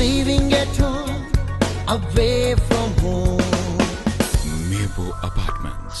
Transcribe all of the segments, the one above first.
living at home, away from home. Mirpur Apartments.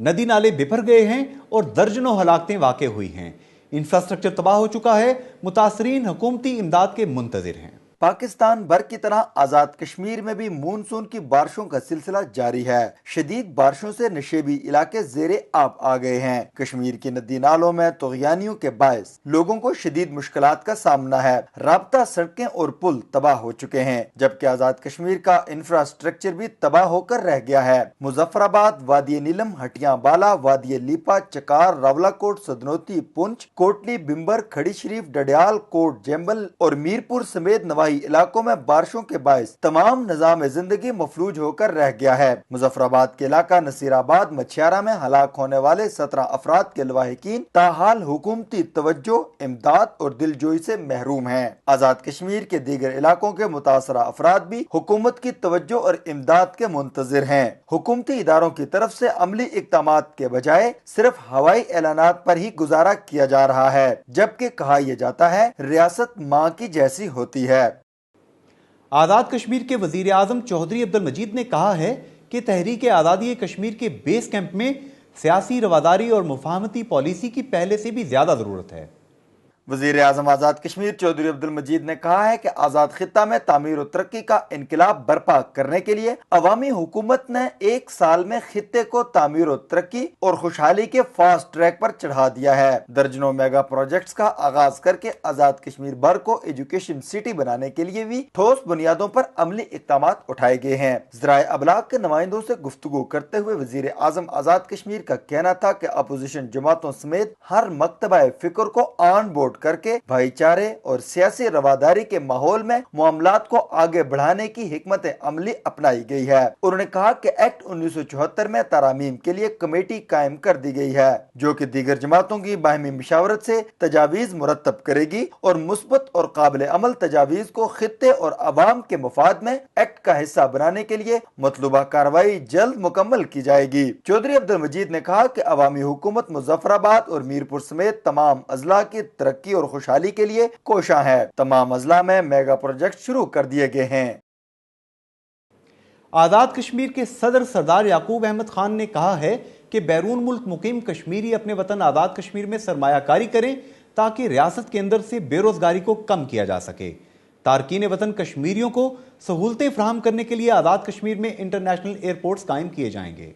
ندی نالے بپھر گئے ہیں اور درجنوں ہلاکتیں واقع ہوئی ہیں، انفراسٹرکچر تباہ ہو چکا ہے، متاثرین حکومتی امداد کے منتظر ہیں۔ پاکستان بھر کی طرح آزاد کشمیر میں بھی مونسون کی بارشوں کا سلسلہ جاری ہے۔ شدید بارشوں سے نشیبی علاقے زیر آب آ گئے ہیں۔ کشمیر کی ندی نالوں میں طغیانیوں کے باعث لوگوں کو شدید مشکلات کا سامنا ہے۔ رابطہ سڑکیں اور پل تباہ ہو چکے ہیں، جبکہ آزاد کشمیر کا انفراسٹرکچر بھی تباہ ہو کر رہ گیا ہے۔ مظفر آباد، وادی نیلم، ہٹیاں بالا، وادی لیپا، چکار، راولہ کوٹ، سدنوتی، پنچ، کوٹلی، بمبر، کھڑی شریف، ڈڈیال، کوٹ جیمبل اور میرپور سمیت نواحی علاقوں میں بارشوں کے باعث تمام نظام زندگی مفلوج ہو کر رہ گیا ہے۔ مظفر آباد کے علاقہ نصیر آباد مچھیارہ میں ہلاک ہونے والے 17 افراد کے لواحقین تاحال حکومتی توجہ، امداد اور دلجوئی سے محروم ہیں۔ آزاد کشمیر کے دیگر علاقوں کے متاثرہ افراد بھی حکومت کی توجہ اور امداد کے منتظر ہیں۔ حکومتی اداروں کی طرف سے عملی اقدامات کے بجائے صرف ہوائی اعلانات پر ہی گزارا کیا جا رہا ہے، جبکہ کہا یہ جاتا ہے ریاست ماں کی جیسی ہوتی ہے۔ آزاد کشمیر کے وزیر اعظم چودھری عبد المجید نے کہا ہے کہ تحریک آزادی کشمیر کے بیس کیمپ میں سیاسی رواداری اور مفاہمتی پالیسی کی پہلے سے بھی زیادہ ضرورت ہے۔ وزیر اعظم آزاد کشمیر چودھری عبد المجید نے کہا ہے کہ آزاد خطہ میں تعمیر و ترقی کا انقلاب برپا کرنے کے لیے عوامی حکومت نے ایک سال میں خطے کو تعمیر و ترقی اور خوشحالی کے فاسٹ ٹریک پر چڑھا دیا ہے۔ درجنوں میگا پروجیکٹس کا آغاز کر کے آزاد کشمیر بھر کو ایجوکیشن سٹی بنانے کے لیے بھی ٹھوس بنیادوں پر عملی اقدامات اٹھائے گئے ہیں۔ ذرائع ابلاغ کے نمائندوں سے گفتگو کرتے ہوئے وزیر اعظم آزاد کشمیر کا کہنا تھا کہ اپوزیشن جماعتوں سمیت ہر مکتبہ فکر کو آن بورڈ کر کے بھائی چارے اور سیاسی رواداری کے ماحول میں معاملات کو آگے بڑھانے کی حکمت عملی اپنائی گئی ہے۔ انہوں نے کہا کہ ایکٹ 1974 میں ترامیم کے لیے کمیٹی قائم کر دی گئی ہے، جو کہ دیگر جماعتوں کی باہمی مشاورت سے تجاویز مرتب کرے گی اور مثبت اور قابل عمل تجاویز کو خطے اور عوام کے مفاد میں ایکٹ کا حصہ بنانے کے لیے مطلوبہ کارروائی جلد مکمل کی جائے گی۔ چودھری عبد المجید نے کہا کہ عوامی حکومت مظفر آباد اور میرپور سمیت تمام اضلاع کی ترقی اور خوشحالی کے لیے کوشاں ہے۔ تمام اضلاع میں میگا پروجیکٹ شروع کر دیے گئے ہیں۔ آزاد کشمیر کے صدر سردار یعقوب احمد خان نے کہا ہے کہ بیرون ملک مقیم کشمیری اپنے وطن آزاد کشمیر میں سرمایہ کاری کریں تاکہ ریاست کے اندر سے بے روزگاری کو کم کیا جا سکے۔ تارکین وطن کشمیریوں کو سہولتیں فراہم کرنے کے لیے آزاد کشمیر میں انٹرنیشنل ایئرپورٹس قائم کیے جائیں گے۔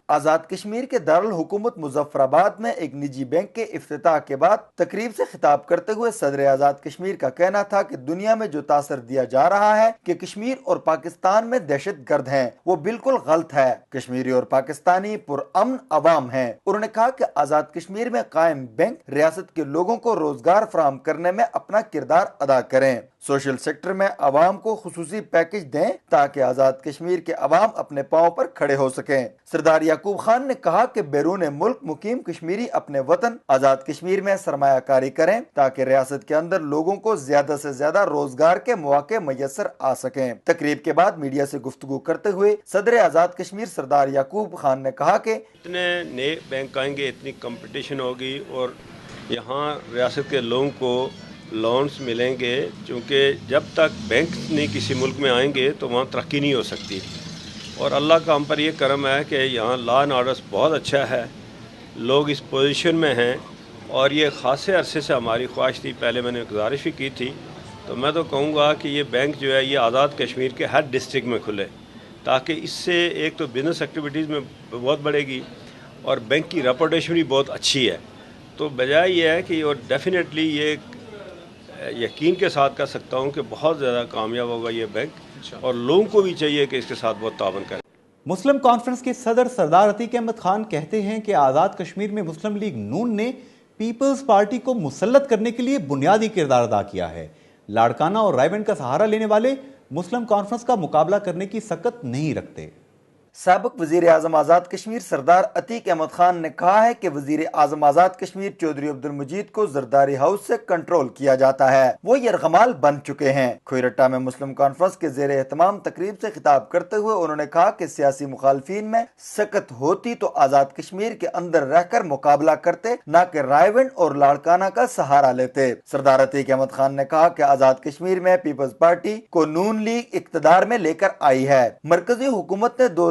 آزاد کشمیر کے دارالحکومت مظفر آباد میں ایک نجی بینک کے افتتاح کے بعد تقریب سے خطاب کرتے ہوئے صدر آزاد کشمیر کا کہنا تھا کہ دنیا میں جو تاثر دیا جا رہا ہے کہ کشمیر اور پاکستان میں دہشت گرد ہیں، وہ بالکل غلط ہے۔ کشمیری اور پاکستانی پرامن عوام ہیں۔ انہوں نے کہا کہ آزاد کشمیر میں قائم بینک ریاست کے لوگوں کو روزگار فراہم کرنے میں اپنا کردار ادا کریں۔ سوشل سیکٹر میں عوام کو خصوصی پیکج دیں تاکہ آزاد کشمیر کے عوام اپنے پاؤں پر کھڑے ہو سکیں۔ سردار یعقوب خان نے کہا کہ بیرون ملک مقیم کشمیری اپنے وطن آزاد کشمیر میں سرمایہ کاری کریں تاکہ ریاست کے اندر لوگوں کو زیادہ سے زیادہ روزگار کے مواقع میسر آ سکیں۔ تقریب کے بعد میڈیا سے گفتگو کرتے ہوئے صدر آزاد کشمیر سردار یعقوب خان نے کہا کہ اتنے نئے بینک آئیں گے، اتنی کمپٹیشن ہوگی اور یہاں ریاست کے لوگوں کو لونز ملیں گے، چونکہ جب تک بینک نہیں کسی ملک میں آئیں گے تو وہاں ترقی نہیں ہو سکتی۔ اور اللہ کا ہم پر یہ کرم ہے کہ یہاں لا اینڈ آرڈر بہت اچھا ہے، لوگ اس پوزیشن میں ہیں، اور یہ خاصے عرصے سے ہماری خواہش تھی، پہلے میں نے گزارش بھی کی تھی، تو میں تو کہوں گا کہ یہ بینک جو ہے یہ آزاد کشمیر کے ہر ڈسٹرکٹ میں کھلے، تاکہ اس سے ایک تو بزنس ایکٹیویٹیز میں بہت بڑھے گی اور بینک کی ریپوٹیشن بھی بہت اچھی ہے۔ تو بجائے یہ ہے کہ اور ڈیفینیٹلی یہ یقین کے ساتھ کہہ سکتا ہوں کہ بہت زیادہ کامیاب ہوگا یہ بینک، اور لوگوں کو بھی چاہیے کہ اس کے ساتھ بہت تعاون کریں۔ مسلم کانفرنس کے صدر سردار عتیق احمد خان کہتے ہیں کہ آزاد کشمیر میں مسلم لیگ نون نے پیپلز پارٹی کو مسلط کرنے کے لیے بنیادی کردار ادا کیا ہے۔ لاڑکانہ اور رائیونڈ کا سہارا لینے والے مسلم کانفرنس کا مقابلہ کرنے کی سکت نہیں رکھتے۔ سابق وزیر اعظم آزاد کشمیر سردار عتیق احمد خان نے کہا ہے کہ وزیر اعظم آزاد کشمیر چودھری عبد المجید کو زرداری ہاؤس سے کنٹرول کیا جاتا ہے، وہ یرغمال بن چکے ہیں۔ کھوئیرٹا میں مسلم کانفرنس کے زیر اہتمام تقریب سے خطاب کرتے ہوئے انہوں نے کہا کہ سیاسی مخالفین میں سکت ہوتی تو آزاد کشمیر کے اندر رہ کر مقابلہ کرتے، نہ کہ رائیونڈ اور لاڑکانہ کا سہارا لیتے۔ سردار عتیق احمد خان نے کہا کہ آزاد کشمیر میں پیپلز پارٹی کو نون لیگ اقتدار میں لے کر آئی ہے۔ مرکزی حکومت نے 2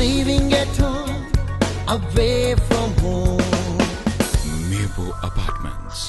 living at home, away from home. Mirpur Apartments.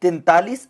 43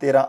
13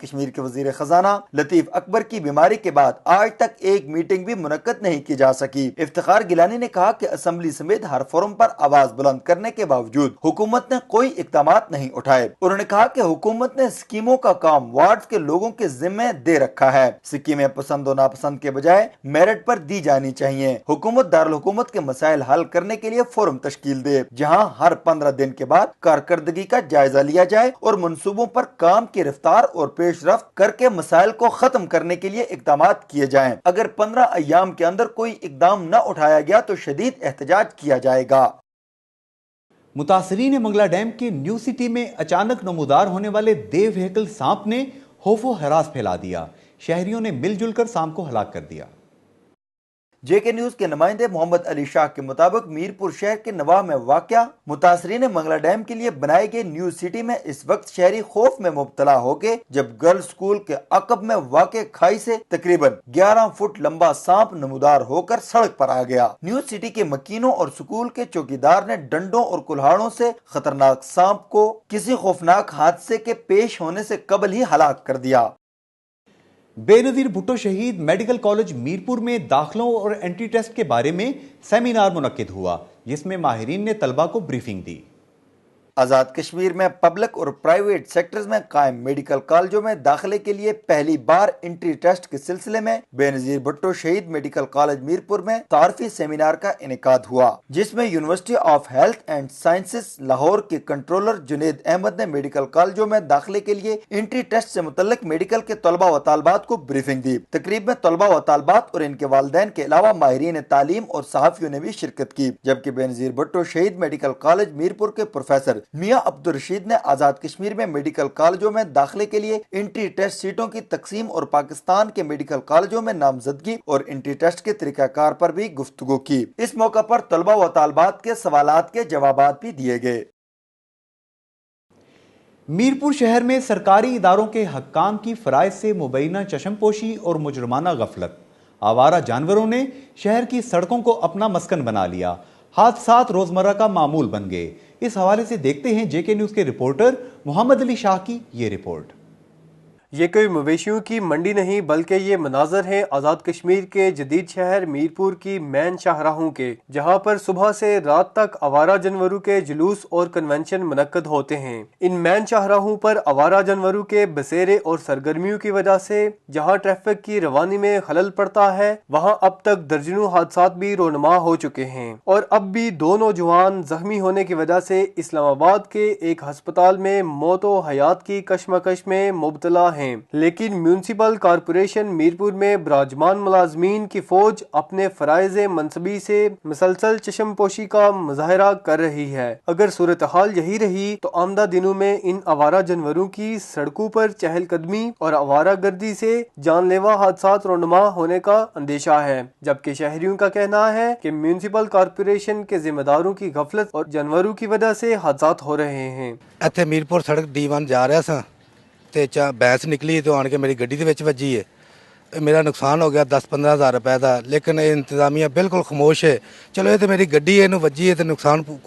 Kashmir کے وزیر خزانہ لطیف اکبر کی بیماری کے بعد آج تک ایک میٹنگ بھی منعقد نہیں کی جا سکی۔ افتخار گیلانی نے کہا کہ اسمبلی سمیت ہر فورم پر آواز بلند کرنے کے باوجود حکومت نے کوئی اقدامات نہیں اٹھائے۔ انہوں نے کہا کہ حکومت نے اسکیموں کا کام وارڈ کے لوگوں کے ذمہ دے رکھا ہے۔ اسکیمیں پسند و ناپسند کے بجائے میرٹ پر دی جانی چاہیے۔ حکومت دارالحکومت کے مسائل حل کرنے کے لیے فورم تشکیل دے جہاں ہر 15 دن کے بعد کارکردگی کا جائزہ لیا جائے اور منصوبوں پر کام کی رفتار اور پیش رفت کر کے مسائل کو ختم کرنے کے لیے اقدامات کیے جائیں۔ اگر 15 ایام کے اندر کوئی اقدام نہ اٹھایا گیا تو شدید احتجاج کیا جائے گا۔ متاثرین منگلا ڈیم کے نیو سٹی میں اچانک نمودار ہونے والے دیو ہیکل سانپ نے خوف و ہراس پھیلا دیا۔ شہریوں نے مل جل کر سانپ کو ہلاک کر دیا۔ جے کے نیوز کے نمائندے محمد علی شاہ کے مطابق میرپور شہر کے نواح میں واقع متاثرین منگلا ڈیم کے لیے بنائے گئے نیو سٹی میں اس وقت شہری خوف میں مبتلا ہو گئے جب گرل سکول کے عقب میں واقع کھائی سے تقریباً 11 فٹ لمبا سانپ نمودار ہو کر سڑک پر آ گیا۔ نیو سٹی کے مکینوں اور سکول کے چوکیدار نے ڈنڈوں اور کلہاڑوں سے خطرناک سانپ کو کسی خوفناک حادثے کے پیش ہونے سے قبل ہی ہلاک کر دیا۔ بے نظیر بھٹو شہید میڈیکل کالج میرپور میں داخلوں اور انٹری ٹیسٹ کے بارے میں سیمینار منعقد ہوا جس میں ماہرین نے طلبہ کو بریفنگ دی۔ آزاد کشمیر میں پبلک اور پرائیویٹ سیکٹرز میں قائم میڈیکل کالجوں میں داخلے کے لیے پہلی بار انٹری ٹیسٹ کے سلسلے میں بے نظیر بھٹو شہید میڈیکل کالج میرپور میں تعارفی سیمینار کا انعقاد ہوا جس میں university of health and sciences Lahore کے کنٹرولر جنید احمد نے میڈیکل کالجوں میں داخلے کے لیے انٹری ٹیسٹ سے متعلق میڈیکل کے طلبہ و طالبات کو بریفنگ دی۔ تقریب میں طلبہ و طالبات اور ان کے والدین کے علاوہ ماہرین تعلیم اور صحافیوں نے بھی شرکت کی، جبکہ بے نظیر بھٹو شہید میڈیکل کالج میرپور کے پروفیسر میاں عبدالرشید نے آزاد کشمیر میں میڈیکل کالجوں میں داخلے کے لیے انٹری ٹیسٹ سیٹوں کی تقسیم اور پاکستان کے میڈیکل کالجوں میں نامزدگی اور انٹری ٹیسٹ کے طریقہ کار پر بھی گفتگو کی۔ اس موقع پر طلبہ و طالبات کے سوالات کے جوابات بھی دیے گئے۔ میرپور شہر میں سرکاری اداروں کے حکام کی فرائض سے مبینہ چشم پوشی اور مجرمانہ غفلت، آوارہ جانوروں نے شہر کی سڑکوں کو اپنا مسکن بنا لیا، حادثات روزمرہ کا معمول بن گئے۔ اس حوالے سے دیکھتے ہیں جے کے نیوز کے رپورٹر محمد علی شاہ کی یہ رپورٹ۔ یہ کوئی مویشیوں کی منڈی نہیں بلکہ یہ مناظر ہیں آزاد کشمیر کے جدید شہر میرپور کی مین شاہراہوں کے، جہاں پر صبح سے رات تک آوارہ جانوروں کے جلوس اور کنونشن منعقد ہوتے ہیں۔ ان مین شاہراہوں پر آوارہ جانوروں کے بسیرے اور سرگرمیوں کی وجہ سے جہاں ٹریفک کی روانی میں خلل پڑتا ہے وہاں اب تک درجنوں حادثات بھی رونما ہو چکے ہیں، اور اب بھی 2 نوجوان زخمی ہونے کی وجہ سے اسلام آباد کے ایک ہسپتال میں موت و حیات کی کشمکش میں مبتلا ہیں۔ لیکن میونسپل کارپوریشن میرپور میں براجمان ملازمین کی فوج اپنے فرائض منصبی سے مسلسل چشم پوشی کا مظاہرہ کر رہی ہے۔ اگر صورتحال یہی رہی تو آمدہ دنوں میں ان آوارہ جانوروں کی سڑکوں پر چہل قدمی اور آوارہ گردی سے جان لیوا حادثات رونما ہونے کا اندیشہ ہے، جبکہ شہریوں کا کہنا ہے کہ میونسپل کارپوریشن کے ذمہ داروں کی غفلت اور جانوروں کی وجہ سے حادثات ہو رہے ہیں۔ ਇੱਥੇ ਮੀਰਪੁਰ ਸੜਕ D1 ਜਾ ਰਿਹਾ ਸਾਂ ਤੇ ਬੈਂਸ ਨਿਕਲੀ ਤੇ ਆਣ ਕੇ ਮੇਰੀ ਗੱਡੀ ਦੇ ਵਿੱਚ ਵੱਜੀ ਹੈ। ਮੇਰਾ ਨੁਕਸਾਨ ਹੋ ਗਿਆ 10-15 ਹਜ਼ਾਰ ਰੁਪਏ ਦਾ, ਲੇਕਿਨ ਇੰਤਜ਼ਾਮੀਆ ਬਿਲਕੁਲ ਖਾਮੋਸ਼ ਹੈ। ਚਲੋ ਇਹ ਤੇ ਮੇਰੀ ਗੱਡੀ ਇਹਨੂੰ ਵੱਜੀ ਹੈ ਤੇ ਨੁਕਸਾਨ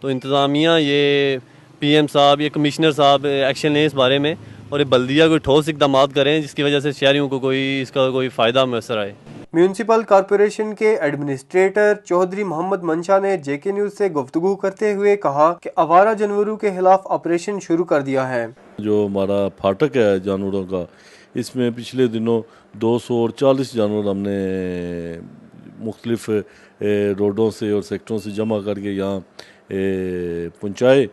تو انتظامیہ یہ پی ایم صاحب یا کمشنر صاحب ایکشن لیں اس بارے میں اور یہ بلدیہ کوئی ٹھوس اقدامات کریں جس کی وجہ سے شہریوں کو اس کا کوئی فائدہ میسر آئے۔ میونسپل کارپوریشن کے ایڈمنسٹریٹر چودھری محمد منشا نے جے کے نیوز سے گفتگو کرتے ہوئے کہا کہ آوارہ جانوروں کے خلاف آپریشن شروع کر دیا ہے۔ جو ہمارا پھاٹک ہے جانوروں کا، اس میں پچھلے دنوں 240 جانور ہم نے مختلف روڈوں سے اور سیکٹروں سے جمع کر کے یہاں پہنچائے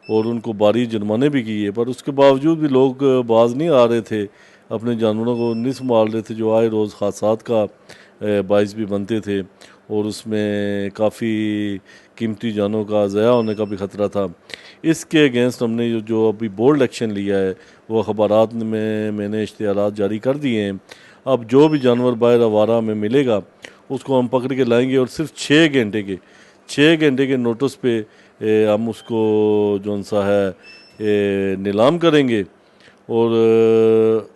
اور ان کو بھاری جرمانے بھی کیے، پر اس کے باوجود بھی لوگ باز نہیں آ رہے تھے، اپنے جانوروں کو نہیں سنبھال رہے تھے، جو آئے روز حادثات کا باعث بھی بنتے تھے اور اس میں کافی قیمتی جانوں کا ضائع ہونے کا بھی خطرہ تھا۔ اس کے اگینسٹ ہم نے جو ابھی بولڈ ایکشن لیا ہے وہ اخبارات میں نے اشتہارات جاری کر دیے ہیں۔ اب جو بھی جانور باہر آوارہ میں ملے گا اس کو ہم پکڑ کے لائیں گے اور صرف 6 گھنٹے کے نوٹس پہ ہم اس کو جو سا ہے نیلام کریں گے اور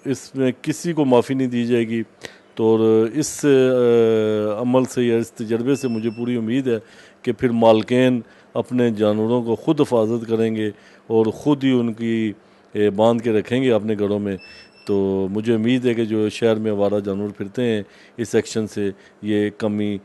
اس میں کسی کو معافی نہیں دی جائے گی۔ تو اس عمل سے یا اس تجربے سے مجھے پوری امید ہے کہ پھر مالکین اپنے جانوروں کو خود حفاظت کریں گے اور خود ہی ان کی باندھ کے رکھیں گے اپنے گھروں میں۔ تو مجھے امید ہے کہ جو شہر میں آوارہ جانور پھرتے ہیں اس ایکشن سے یہ کمی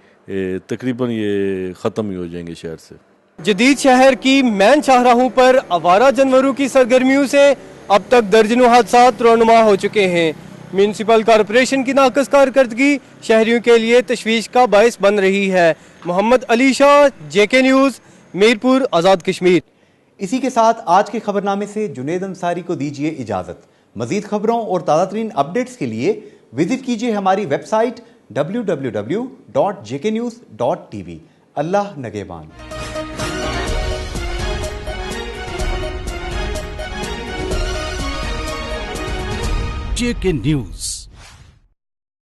تقریباً یہ ختم ہی ہو جائیں گے شہر سے۔ جدید شہر کی مین شاہراہوں پر آوارہ جانوروں کی سرگرمیوں سے اب تک درجنوں حادثات رونما ہو چکے ہیں۔ میونسپل کارپوریشن کی ناقص کارکردگی شہریوں کے لیے تشویش کا باعث بن رہی ہے۔ محمد علی شاہ، جے کے نیوز، میرپور، آزاد کشمیر۔ اسی کے ساتھ آج کے خبرنامے سے جنید انصاری کو دیجیے اجازت۔ مزید خبروں اور تازہ ترین اپڈیٹس کے لیے وزٹ کیجیے ہماری ویب سائٹ www.jknews.tv۔ اللہ نگہبان۔ JK News